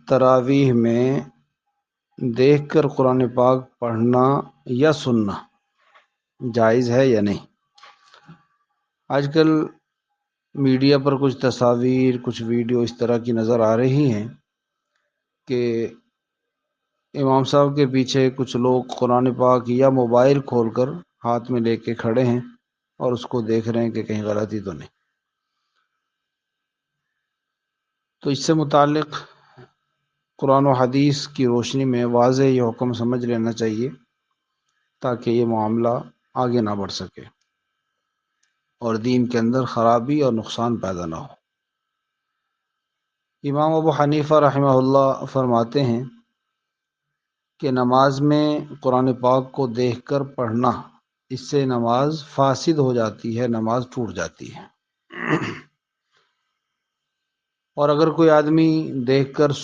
تراویح میں دیکھ کر قرآن پاک پڑھنا یا سننا جائز ہے یا نہیں؟ آج کل میڈیا پر کچھ تصاویر، کچھ ویڈیو اس طرح کی نظر آ رہی ہیں کہ امام صاحب کے پیچھے کچھ لوگ قرآن پاک یا موبائل کھول کر ہاتھ میں لے کے کھڑے ہیں اور اس کو دیکھ رہے ہیں کہ کہیں غلطی تو نہیں۔ تو اس سے متعلق قرآن و حدیث کی روشنی میں واضح یہ حکم سمجھ لینا چاہیے تاکہ یہ معاملہ آگے نہ بڑھ سکے اور دین کے اندر خرابی اور نقصان پیدا نہ ہو۔ امام ابو حنیفہ رحمہ اللہ فرماتے ہیں کہ نماز میں قرآن پاک کو دیکھ کر پڑھنا، اس سے نماز فاسد ہو جاتی ہے، نماز ٹوٹ جاتی ہے۔ اور اگر کوئی آدمی دیکھ کر